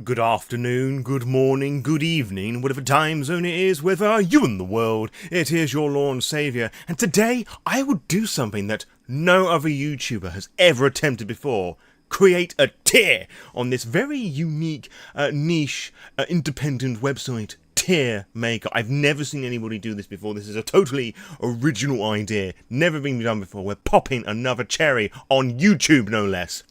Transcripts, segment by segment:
Good afternoon, good morning, good evening, whatever time zone it is, whether are you in the world, it is your Lore Saviour, and today I will do something that no other YouTuber has ever attempted before. Create a tier on this very unique, niche, independent website, Tier Maker. I've never seen anybody do this before. This is a totally original idea, never been done before. We're popping another cherry on YouTube, no less.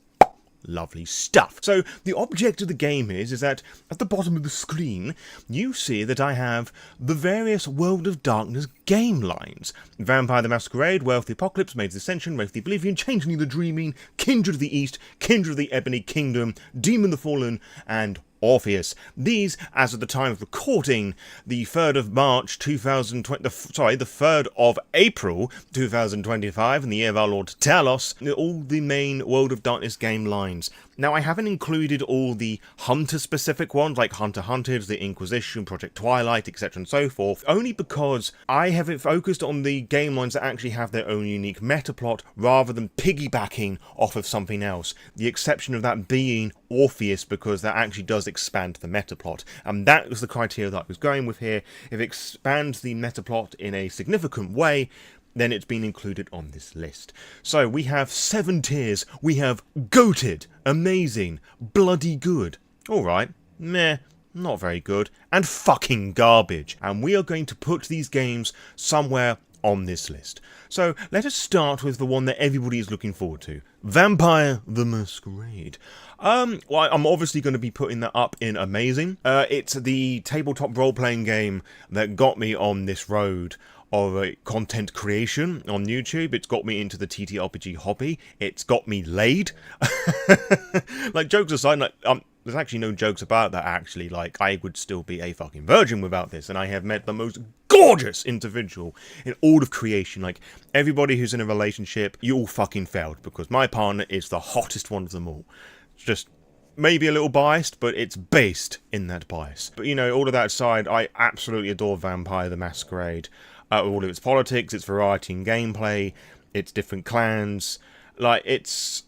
Lovely stuff. So the object of the game is that at the bottom of the screen you see that I have the various World of Darkness game lines. Vampire the Masquerade, Wraith the Apocalypse, Maids of Ascension, Wraith the Oblivion, Changeling the Dreaming, Kindred of the East, Kindred of the Ebony Kingdom, Demon the Fallen, and Orpheus. These, as of the time of recording, the 3rd of March 2020, the 3rd of April 2025, in the year of our Lord Talos, all the main World of Darkness game lines. Now, I haven't included all the Hunter-specific ones, like Hunter Hunted, the Inquisition, Project Twilight, etc. and so forth, only because I have it focused on the game lines that actually have their own unique meta plot, rather than piggybacking off of something else. The exception of that being Orpheus, because that actually does expand the meta plot, and that was the criteria that I was going with here. If it expands the meta plot in a significant way, then it's been included on this list. So we have 7 tiers. We have goated, amazing, bloody good, alright, meh, not very good, and fucking garbage. And we are going to put these games somewhere on this list. So let us start with the one that everybody is looking forward to, Vampire the Masquerade. Well, I'm obviously going to be putting that up in amazing. It's the tabletop role-playing game that got me on this road of content creation on YouTube. It's got me into the TTRPG hobby. It's got me laid. Like, jokes aside, like, there's actually no jokes about that, actually. Like, I would still be a fucking virgin without this, and I have met the most gorgeous individual in all of creation. Like, everybody who's in a relationship, you all fucking failed, because my partner is the hottest one of them all. It's just maybe a little biased, but it's based in that bias. But, you know, all of that aside, I absolutely adore Vampire the Masquerade. All of its politics, its variety in gameplay, its different clans. Like, it's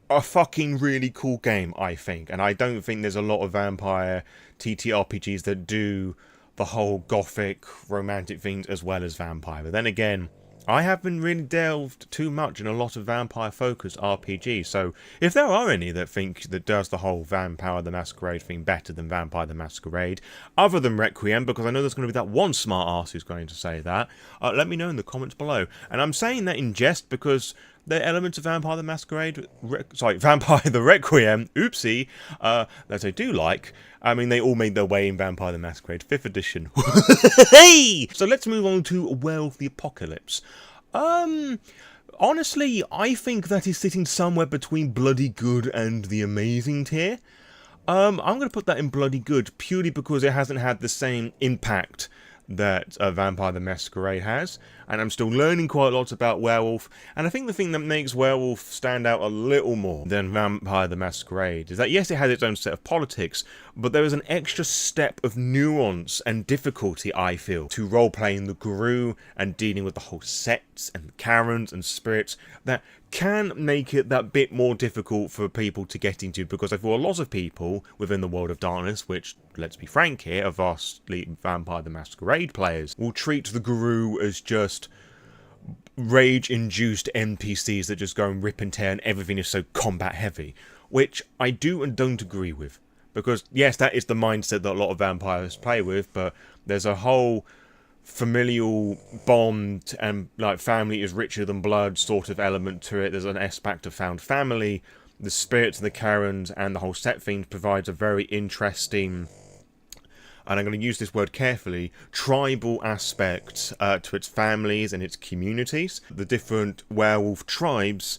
a fucking really cool game, I think. And I don't think there's a lot of vampire TTRPGs that do the whole gothic, romantic things as well as vampire. But then again, I haven't really delved too much in a lot of vampire-focused RPGs, so if there are any that think that does the whole Vampire the Masquerade thing better than Vampire the Masquerade, other than Requiem, because I know there's going to be that one smart arse who's going to say that, let me know in the comments below. And I'm saying that in jest because the elements of Vampire the Masquerade, Vampire the Requiem, oopsie, that I do like. I mean, they all made their way in Vampire the Masquerade 5th edition. Hey! So let's move on to Wraith the Apocalypse. Honestly, I think that is sitting somewhere between bloody good and the amazing tier. I'm going to put that in bloody good, purely because it hasn't had the same impact that Vampire the Masquerade has, and I'm still learning quite a lot about Werewolf, and I think the thing that makes Werewolf stand out a little more than Vampire the Masquerade is that, yes, it has its own set of politics, but there is an extra step of nuance and difficulty, I feel, to role-playing the Guru and dealing with the whole sects and Karens and spirits that can make it that bit more difficult for people to get into, because I feel a lot of people within the World of Darkness, which, let's be frank here, are vastly Vampire the Masquerade players, will treat the Guru as just rage-induced NPCs that just go and rip and tear and everything is so combat-heavy, which I do and don't agree with. Because, yes, that is the mindset that a lot of vampires play with, but there's a whole familial bond and, like, family is richer than blood sort of element to it. There's an aspect of found family. The spirits of the Karens and the whole set theme provides a very interesting, and I'm going to use this word carefully, tribal aspect to its families and its communities. The different werewolf tribes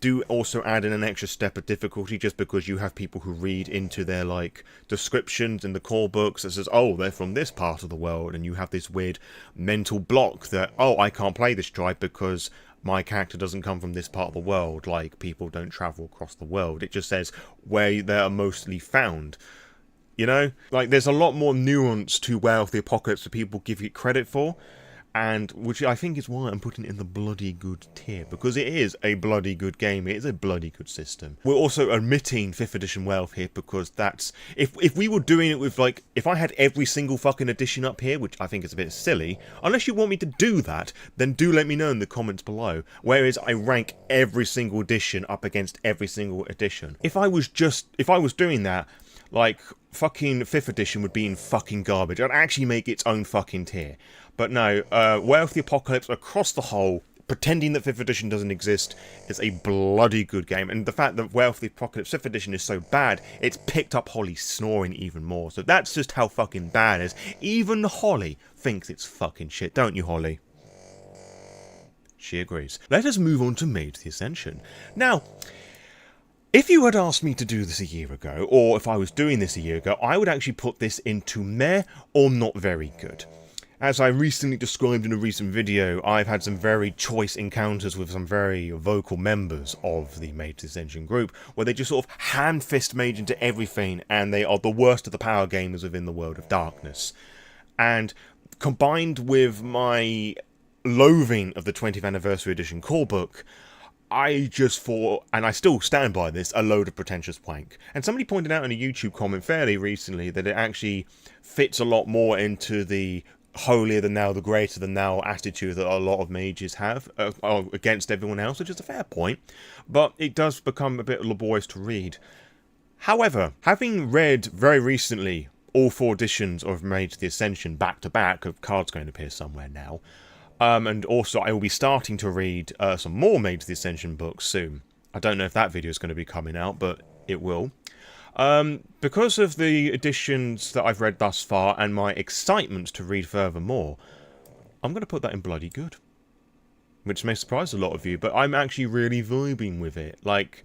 do also add in an extra step of difficulty, just because you have people who read into their, like, descriptions in the core books that says, oh, they're from this part of the world, and you have this weird mental block that, oh, I can't play this tribe because my character doesn't come from this part of the world. Like, people don't travel across the world. It just says where they are mostly found. You know? Like, there's a lot more nuance to Wraith the Apocalypse that people give it credit for. and which I think is why I'm putting it in the bloody good tier, because it is a bloody good game, it is a bloody good system. We're also omitting 5th edition Wraith here, because that's, if we were doing it with, like, if I had every single fucking edition up here, which I think is a bit silly, unless you want me to do that, then do let me know in the comments below, whereas I rank every single edition up against every single edition. If I was doing that, like, fucking 5th edition would be in fucking garbage. I'd actually make its own fucking tier. But no, Wraith the Apocalypse across the whole, pretending that 5th edition doesn't exist, is a bloody good game. And the fact that Wraith the Apocalypse 5th edition is so bad, it's picked up Holly snoring even more. So that's just how fucking bad it is. Even Holly thinks it's fucking shit, don't you, Holly? She agrees. Let us move on to Mage the Ascension. Now, if you had asked me to do this a year ago, or if I was doing this a year ago, I would actually put this into meh or not very good. As I recently described in a recent video, I've had some very choice encounters with some very vocal members of the Mage the Ascension group, where they just sort of hand-fist mage into everything, and they are the worst of the power gamers within the world of darkness. And combined with my loathing of the 20th Anniversary Edition core book, I just thought, and I still stand by this, a load of pretentious wank. And somebody pointed out in a YouTube comment fairly recently that it actually fits a lot more into the holier than thou, the greater than thou attitude that a lot of mages have against everyone else, which is a fair point, but it does become a bit laborious to read. However, having read very recently all 4 editions of Mage the Ascension back to back, of cards going to appear somewhere now, and also I will be starting to read some more Mage the Ascension books soon. I don't know if that video is going to be coming out, but it will. Because of the editions that I've read thus far and my excitement to read furthermore, I'm going to put that in bloody good. Which may surprise a lot of you, but I'm actually really vibing with it. Like,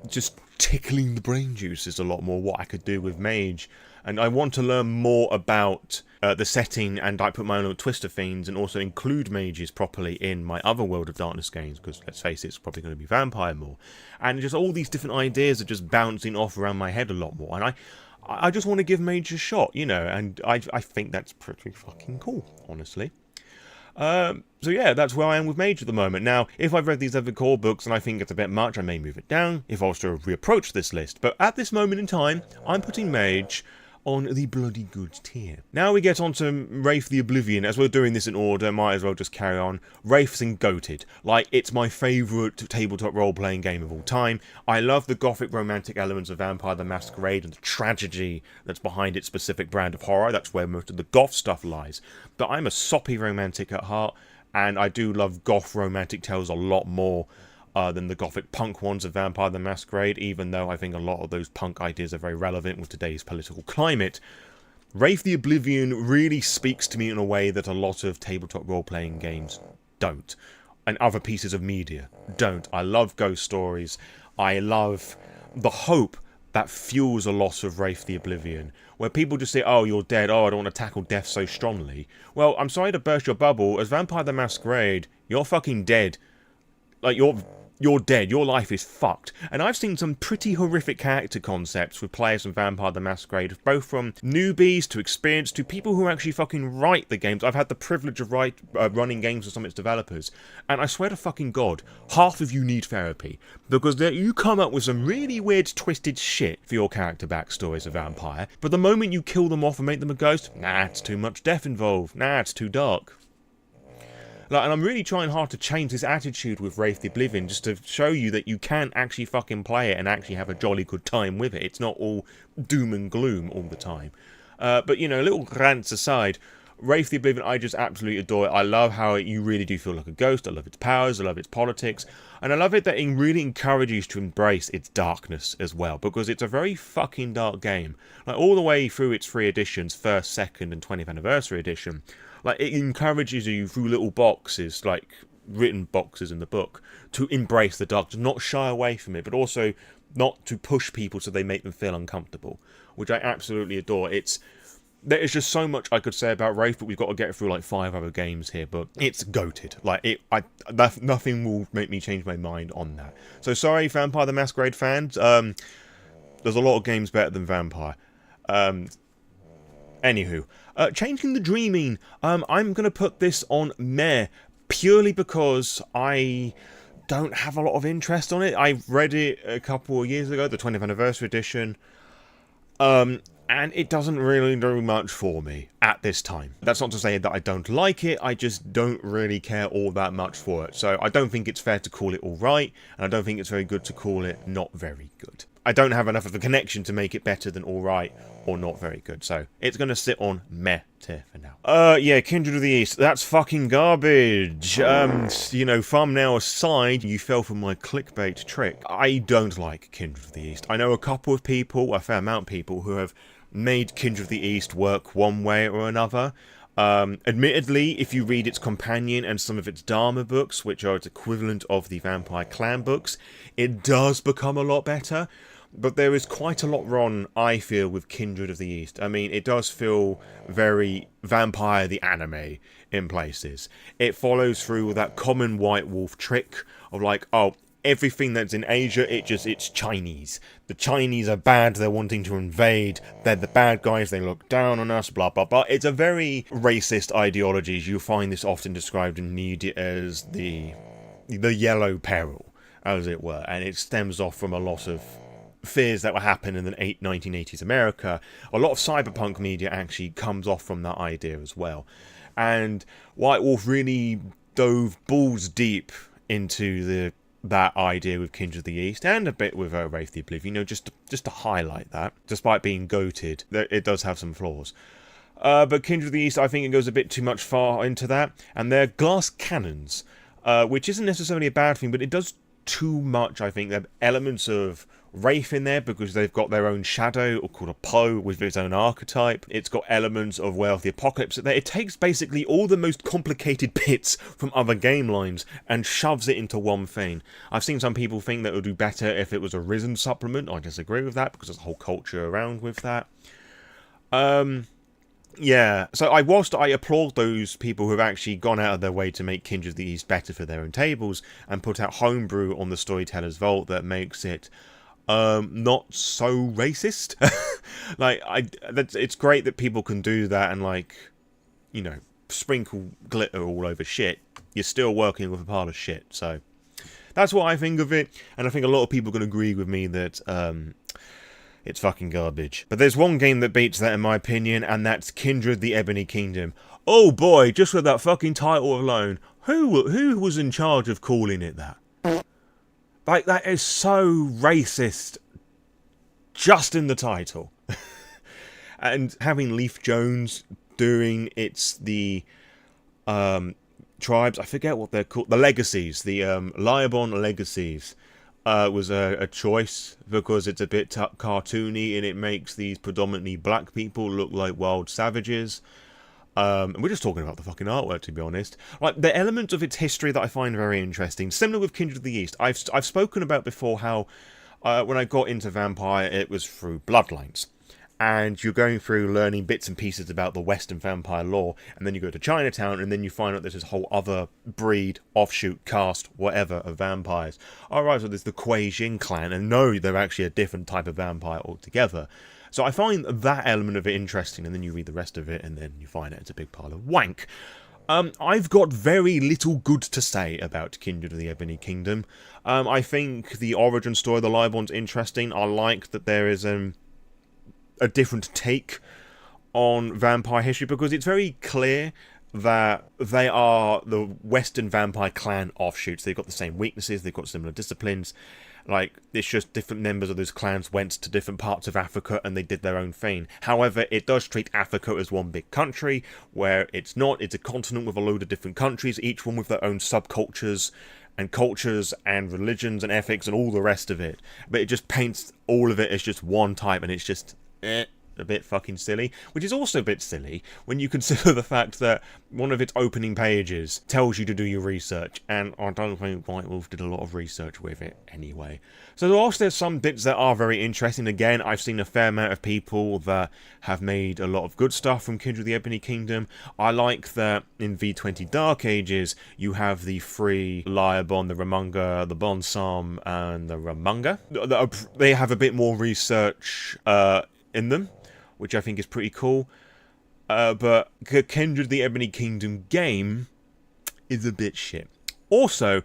just tickling the brain juices a lot more, what I could do with Mage. And I want to learn more about the setting, and I put my own little twist of things, and also include mages properly in my other World of Darkness games, because let's face it, it's probably going to be vampire more. And just all these different ideas are just bouncing off around my head a lot more, and I just want to give Mage a shot, you know, and I think that's pretty fucking cool, honestly. So yeah, that's where I am with Mage at the moment. Now, if I've read these other core books and I think it's a bit much, I may move it down if I was to reapproach this list, but at this moment in time, I'm putting Mage on the bloody good tier. Now we get on to Wraith the Oblivion. As we're doing this in order, might as well just carry on. Wraith's in goated. Like, it's my favourite tabletop role-playing game of all time. I love the gothic romantic elements of Vampire the Masquerade and the tragedy that's behind its specific brand of horror. That's where most of the goth stuff lies. But I'm a soppy romantic at heart, and I do love goth romantic tales a lot more than the gothic punk ones of Vampire the Masquerade, even though I think a lot of those punk ideas are very relevant with today's political climate. Wraith the Oblivion really speaks to me in a way that a lot of tabletop role-playing games don't, and other pieces of media don't. I love ghost stories. I love the hope that fuels a lot of Wraith the Oblivion, where people just say, oh, you're dead, oh, I don't want to tackle death so strongly. Well, I'm sorry to burst your bubble, as Vampire the Masquerade, you're fucking dead. Like, you're dead, your life is fucked. And I've seen some pretty horrific character concepts with players from Vampire the Masquerade, both from newbies to experienced to people who actually fucking write the games. I've had the privilege of running games with some of its developers, and I swear to fucking God, half of you need therapy, because you come up with some really weird twisted shit for your character backstories of Vampire, but the moment you kill them off and make them a ghost, nah, it's too much death involved, nah, it's too dark. Like, and I'm really trying hard to change this attitude with Wraith the Oblivion, just to show you that you can actually fucking play it and actually have a jolly good time with it. It's not all doom and gloom all the time. But, you know, little rants aside, Wraith the Oblivion, I just absolutely adore it. I love how you really do feel like a ghost. I love its powers. I love its politics. And I love it that it really encourages you to embrace its darkness as well, because it's a very fucking dark game. Like, all the way through its 3 editions, 1st, 2nd, and 20th Anniversary Edition, like, it encourages you through little boxes, like written boxes in the book, to embrace the dark, to not shy away from it, but also not to push people so they make them feel uncomfortable, which I absolutely adore. There is just so much I could say about Wraith, but we've got to get through like 5 other games here, but it's goated. Like, nothing will make me change my mind on that. So sorry, Vampire the Masquerade fans, there's a lot of games better than Vampire. Anywho, changing the dreaming. I'm going to put this on meh, purely because I don't have a lot of interest on it. I read it a couple of years ago, the 20th anniversary edition. And it doesn't really do much for me at this time. That's not to say that I don't like it, I just don't really care all that much for it. So I don't think it's fair to call it alright, and I don't think it's very good to call it not very good. I don't have enough of a connection to make it better than alright or not very good, so it's going to sit on meh tier for now. Yeah, Kindred of the East, that's fucking garbage. You know, thumbnail aside, you fell for my clickbait trick. I don't like Kindred of the East. I know a couple of people, a fair amount of people, who have made Kindred of the East work one way or another. Admittedly, if you read its companion and some of its Dharma books, which are its equivalent of the Vampire Clan books, it does become a lot better. But there is quite a lot wrong, I feel, with Kindred of the East. I mean, it does feel very Vampire the Anime in places. It follows through with that common White Wolf trick of like, oh, everything that's in Asia, it's Chinese. The Chinese are bad, they're wanting to invade, they're the bad guys, they look down on us, blah blah blah. It's a very racist ideology. You find this often described in media as the yellow peril, as it were, and it stems off from a lot of fears that were happening in the 1980s America. A lot of cyberpunk media actually comes off from that idea as well. And White Wolf really dove balls deep into that idea with Kindred of the East, and a bit with Wraith the Oblivion, you know, just to highlight that. Despite being goated, it does have some flaws. But Kindred of the East, I think it goes a bit too much far into that. And they're glass cannons, which isn't necessarily a bad thing, but it does too much, I think. There are elements of Wraith in there because they've got their own shadow, or called a Poe, with its own archetype. It's got elements of Well of the Apocalypse there. It takes basically all the most complicated bits from other game lines and shoves it into one thing. I've seen some people think that it would do better if it was a Risen supplement. I disagree with that because there's a whole culture around with that. Yeah, so I applaud those people who have actually gone out of their way to make Kindred of the East better for their own tables and put out homebrew on the Storyteller's Vault that makes it not so racist. Like, it's great that people can do that and, like, you know, sprinkle glitter all over shit. You're still working with a pile of shit, so that's what I think of it, and I think a lot of people can agree with me that it's fucking garbage. But there's one game that beats that in my opinion, and that's Kindred the Ebony Kingdom. Oh boy, just with that fucking title alone, who was in charge of calling it that? Like, that is so racist, just in the title. And having Leaf Jones doing the tribes, I forget what they're called, the Legacies, the Liabon Legacies, was a choice because it's a bit cartoony and it makes these predominantly black people look like wild savages. And we're just talking about the fucking artwork, to be honest. Like, the element of its history that I find very interesting, similar with Kindred of the East. I've spoken about before how when I got into Vampire, it was through Bloodlines. And you're going through learning bits and pieces about the Western vampire lore, and then you go to Chinatown, and then you find out there's this whole other breed, offshoot, caste, whatever, of vampires. Alright, so there's the Kuei Jin clan, and no, they're actually a different type of vampire altogether. So I find that element of it interesting, and then you read the rest of it, and then you find out it's a big pile of wank. I've got very little good to say about Kindred of the Ebony Kingdom. I think the origin story of the Liabon's interesting. I like that there is a different take on vampire history, because it's very clear that they are the Western vampire clan offshoots. They've got the same weaknesses, they've got similar disciplines. Like, it's just different members of those clans went to different parts of Africa and they did their own thing. However, it does treat Africa as one big country, where it's not. It's a continent with a load of different countries, each one with their own subcultures and cultures and religions and ethics and all the rest of it. But it just paints all of it as just one type, and it's just a bit fucking silly, which is also a bit silly when you consider the fact that one of its opening pages tells you to do your research, and I don't think White Wolf did a lot of research with it anyway. So whilst there's some bits that are very interesting, again, I've seen a fair amount of people that have made a lot of good stuff from Kindred of the Ebony Kingdom. I like that in V20 Dark Ages, you have the three Liabon, the Ramunga, the Bonsam, and the Ramunga. They have a bit more research in them, which I think is pretty cool. But Kindred the Ebony Kingdom game is a bit shit. Also,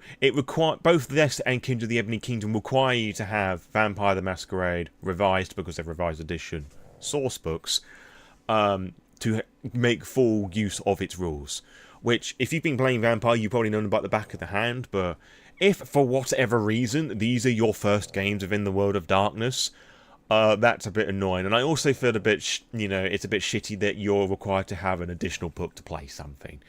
both this and Kindred the Ebony Kingdom require you to have Vampire the Masquerade revised, because they're revised edition source books, to make full use of its rules. Which, if you've been playing Vampire, you probably know about the back of the hand, but if, for whatever reason, these are your first games within the World of Darkness, that's a bit annoying. And I also feel a bit, it's a bit shitty that you're required to have an additional book to play something.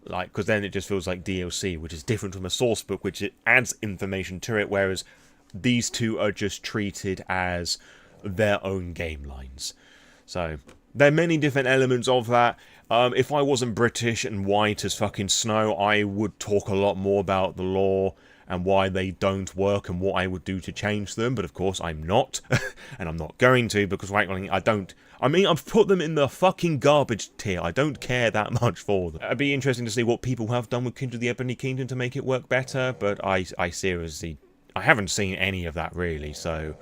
Like, because then it just feels like DLC, which is different from a source book, which it adds information to it, whereas these two are just treated as their own game lines. So, there are many different elements of that. If I wasn't British and white as fucking snow, I would talk a lot more about the lore and why they don't work and what I would do to change them, but of course I'm not, and I'm not going to, because frankly I've put them in the fucking garbage tier. I don't care that much for them. It'd be interesting to see what people have done with Kindred the Ebony Kingdom to make it work better, but I seriously, I haven't seen any of that really, so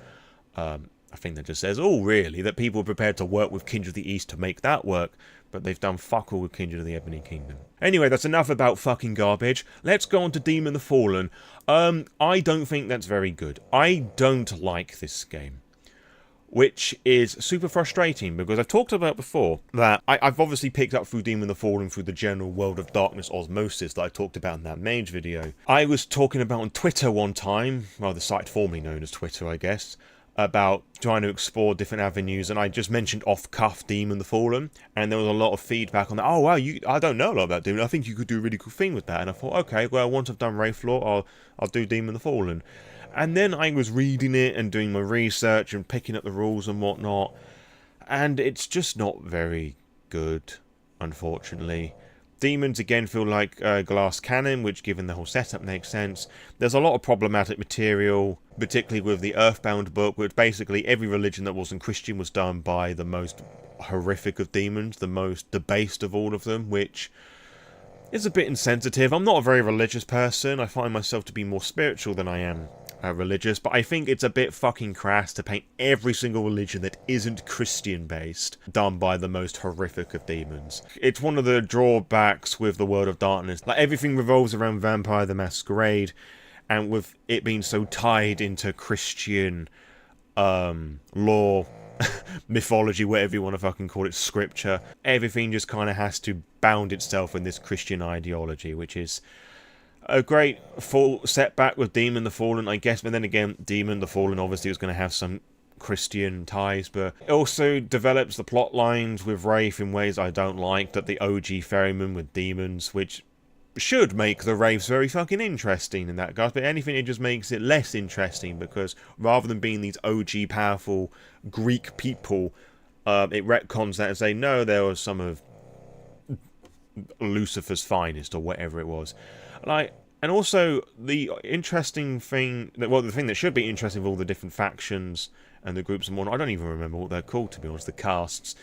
I think that just says, oh really, that people are prepared to work with Kindred of the East to make that work, but they've done fuck all with Kindred of the Ebony Kingdom. Anyway, that's enough about fucking garbage. Let's go on to Demon the Fallen. I don't think that's very good. I don't like this game, which is super frustrating, because I've talked about before that I've obviously picked up through Demon the Fallen through the general World of Darkness osmosis that I talked about in that Mage video. I was talking about on Twitter one time, well, the site formerly known as Twitter, I guess, about trying to explore different avenues, and I just mentioned off-cuff Demon the Fallen, and there was a lot of feedback on that. Oh wow, I don't know a lot about Demon, I think you could do a really cool thing with that. And I thought, okay, well, once I've done Wraith lore, I'll do Demon the Fallen. And then I was reading it and doing my research and picking up the rules and whatnot, and it's just not very good, unfortunately. Demons again feel like glass cannon, which given the whole setup makes sense. There's a lot of problematic material, particularly with the Earthbound book, which basically every religion that wasn't Christian was done by the most horrific of demons, the most debased of all of them, which is a bit insensitive. I'm not a very religious person. I find myself to be more spiritual than I am religious, but I think it's a bit fucking crass to paint every single religion that isn't Christian-based done by the most horrific of demons. It's one of the drawbacks with the World of Darkness. Like, everything revolves around Vampire the Masquerade, and with it being so tied into Christian lore, mythology, whatever you want to fucking call it, scripture, everything just kind of has to bound itself in this Christian ideology, which is a great full setback with Demon the Fallen, I guess, but then again, Demon the Fallen obviously was going to have some Christian ties, but it also develops the plot lines with Wraith in ways I don't like, that the OG ferryman with demons, which should make the Wraiths very fucking interesting in that regard, but anything, it just makes it less interesting, because rather than being these OG powerful Greek people, it retcons that and say, no, there was some of Lucifer's finest, or whatever it was. And also, the interesting thing, the thing that should be interesting with all the different factions and the groups and whatnot, I don't even remember what they're called, to be honest, the casts.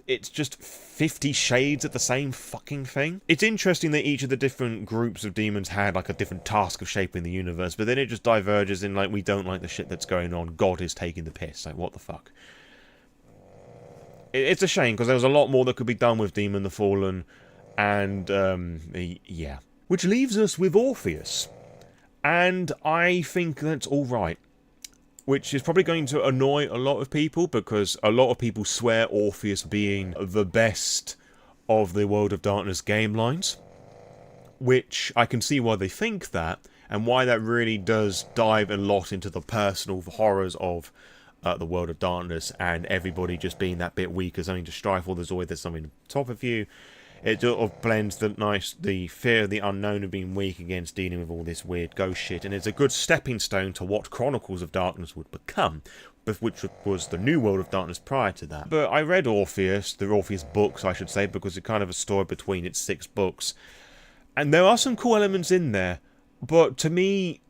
It's just 50 shades of the same fucking thing. It's interesting that each of the different groups of demons had, like, a different task of shaping the universe, but then it just diverges in, like, we don't like the shit that's going on, God is taking the piss, like, what the fuck. It's a shame, because there was a lot more that could be done with Demon the Fallen, and, yeah. Which leaves us with Orpheus, and I think that's alright. Which is probably going to annoy a lot of people, because a lot of people swear Orpheus being the best of the World of Darkness game lines. Which I can see why they think that, and why that really does dive a lot into the personal horrors of the World of Darkness, and everybody just being that bit weak as something to strive for. There's always something on top of you. It sort of blends the fear of the unknown of being weak against dealing with all this weird ghost shit, and it's a good stepping stone to what Chronicles of Darkness would become, which was the new World of Darkness prior to that. But I read Orpheus, the Orpheus books I should say, because it's kind of a story between its 6 books, and there are some cool elements in there, but to me,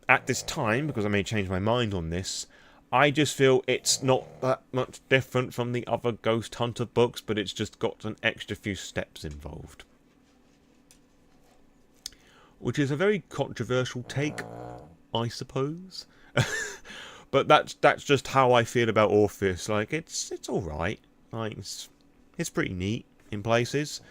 at this time, because I may change my mind on this, I just feel it's not that much different from the other Ghost Hunter books, but it's just got an extra few steps involved. Which is a very controversial take, I suppose. But that's just how I feel about Orpheus. Like, it's alright. Like, it's pretty neat. in places.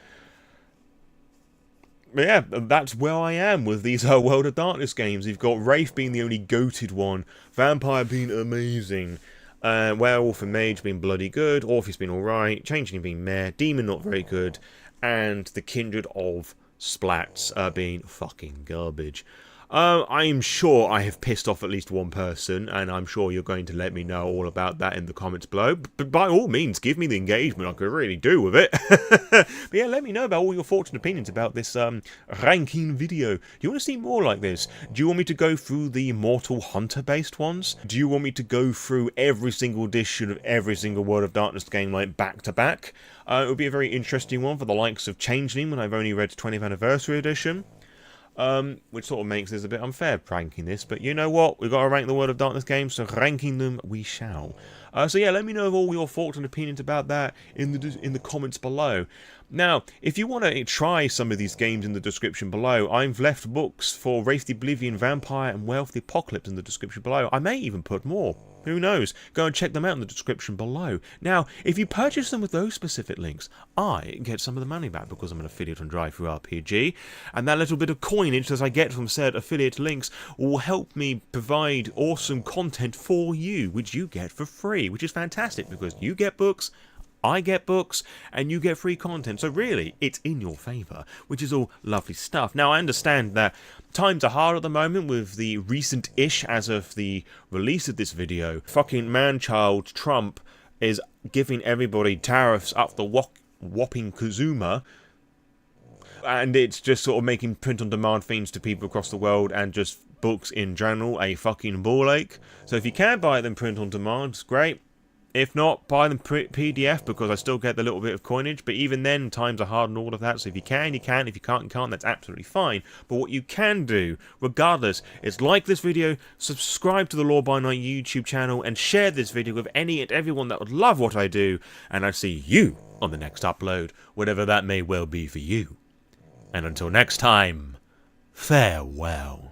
But yeah, that's where I am with these World of Darkness games. You've got Wraith being the only goated one, Vampire being amazing, Werewolf and Mage being bloody good, Orpheus being alright, Changeling being meh, Demon not very good, and the Kindred of Splats being fucking garbage. I'm sure I have pissed off at least one person, and I'm sure you're going to let me know all about that in the comments below. But by all means, give me the engagement I could really do with it. But yeah, let me know about all your thoughts and opinions about this ranking video. Do you want to see more like this? Do you want me to go through the Mortal Hunter-based ones? Do you want me to go through every single edition of every single World of Darkness game, like, back-to-back? It would be a very interesting one for the likes of Changeling, when I've only read 20th Anniversary Edition. Which sort of makes this a bit unfair ranking this, but you know what? We've got to rank the World of Darkness games, so ranking them we shall. So yeah, let me know all your thoughts and opinions about that in the comments below. Now, if you want to try some of these games in the description below, I've left books for Wraith the Oblivion, Vampire, and Wealth the Apocalypse in the description below. I may even put more. Who knows? Go and check them out in the description below. Now, if you purchase them with those specific links, I get some of the money back because I'm an affiliate on TTRPGs, and that little bit of coinage that I get from said affiliate links will help me provide awesome content for you, which you get for free, which is fantastic because you get books, I get books, and you get free content. So really, it's in your favour, which is all lovely stuff. Now, I understand that times are hard at the moment with the recent-ish, as of the release of this video, fucking man-child Trump is giving everybody tariffs up the whopping Kazuma, and it's just sort of making print-on-demand themes to people across the world and just books in general a fucking ball ache. So if you can buy them print-on-demand, it's great. If not, buy them PDF because I still get the little bit of coinage. But even then, times are hard and all of that. So if you can, you can. If you can't, you can't. That's absolutely fine. But what you can do, regardless, is like this video, subscribe to the Lore by Night YouTube channel, and share this video with any and everyone that would love what I do. And I'll see you on the next upload, whatever that may well be for you. And until next time, farewell.